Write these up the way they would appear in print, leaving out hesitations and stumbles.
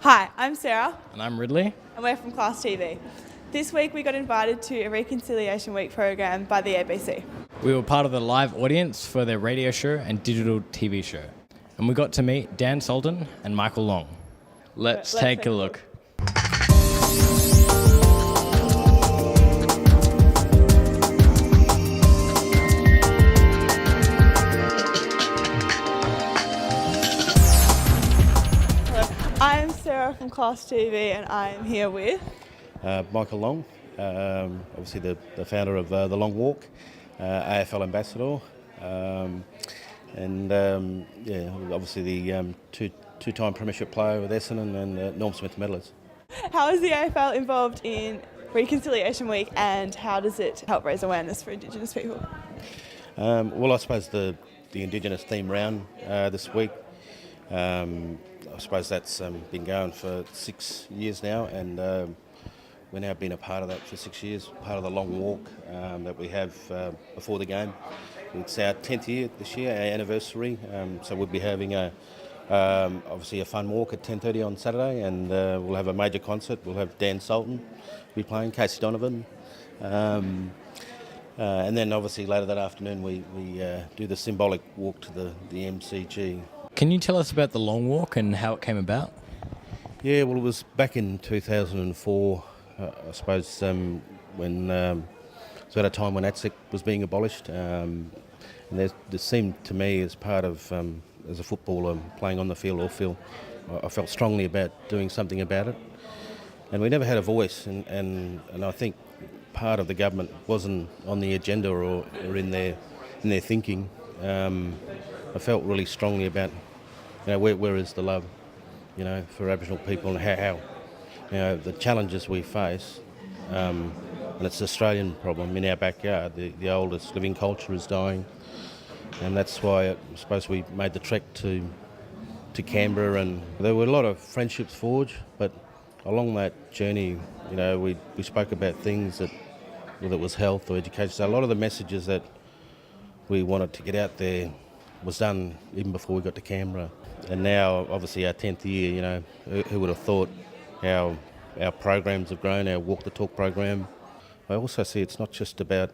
Hi, I'm Sarah And I'm Ridley. and we're from Class TV. This week we got invited to a Reconciliation Week program by the ABC. We were part of the live audience for their radio show and digital TV show. And we got to meet Dan Sultan and Michael Long. Let's take a look. I'm Sarah from Class TV and I am here with... Michael Long, obviously the founder of The Long Walk, AFL ambassador, obviously the two-time premiership player with Essendon and Norm Smith medalist. How is the AFL involved in Reconciliation Week and how does it help raise awareness for Indigenous people? Well, I suppose the Indigenous theme round this week, I suppose that's been going for 6 years now, and we've now been a part of that for 6 years, part of the long walk that we have before the game. It's our 10th year this year, our anniversary, so we'll be having obviously a fun walk at 10:30 on Saturday, and we'll have a major concert. We'll have Dan Sultan be playing, Casey Donovan, and then obviously later that afternoon we do the symbolic walk to the MCG. Can you tell us about the Long Walk and how it came about? Yeah, well, it was back in 2004, I suppose, when so at a time when ATSEC was being abolished, and there seemed to me as part of as a footballer playing on the field or field, I felt strongly about doing something about it, and we never had a voice, and I think part of the government wasn't on the agenda or in their thinking. I felt really strongly about, where is the love, for Aboriginal people and how the challenges we face, and it's an Australian problem in our backyard. The oldest living culture is dying, and that's why I suppose we made the trek to Canberra, and there were a lot of friendships forged, but along that journey, we spoke about things that, whether it was health or education. So a lot of the messages that we wanted to get out there was done even before we got to Canberra. And now, obviously, our 10th year, who would have thought how our programs have grown, our Walk the Talk program. I also see it's not just about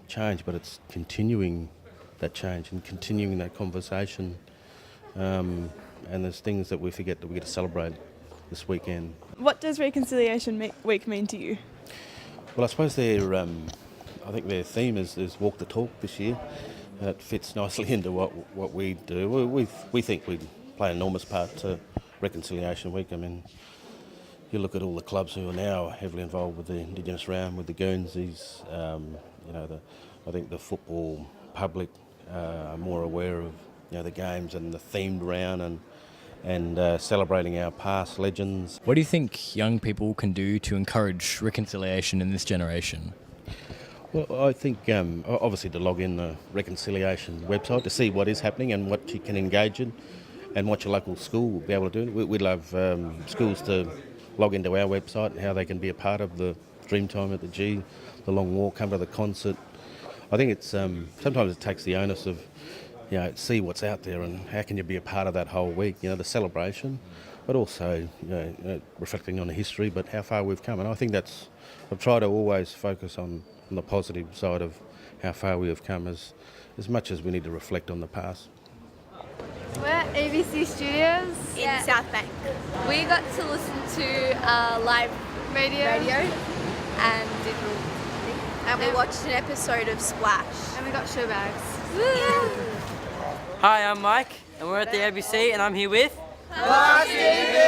change, but it's continuing that change and continuing that conversation. And there's things that we forget that we get to celebrate this weekend. What does Reconciliation Week mean to you? Well, I suppose I think their theme is Walk the Talk this year. It fits nicely into what we do. We think we play an enormous part to Reconciliation Week. I mean, you look at all the clubs who are now heavily involved with the Indigenous round, with the Guernseys. I think the football public are more aware of the games and the themed round and celebrating our past legends. What do you think young people can do to encourage reconciliation in this generation? Well, I think obviously to log in the Reconciliation website to see what is happening and what you can engage in and what your local school will be able to do. We'd love schools to log into our website and how they can be a part of the Dreamtime at the G, the Long Walk, come to the concert. I think it's sometimes it takes the onus of see what's out there and how can you be a part of that whole week, the celebration, but also reflecting on the history, but how far we've come. And I think I've tried to always focus on the positive side of how far we have come as much as we need to reflect on the past. We're at ABC Studios in South Bank. We got to listen to live radio and digital. And we watched an episode of Splash. And we got show bags. Hi, I'm Mike, and we're at the ABC, and I'm here with... Class TV!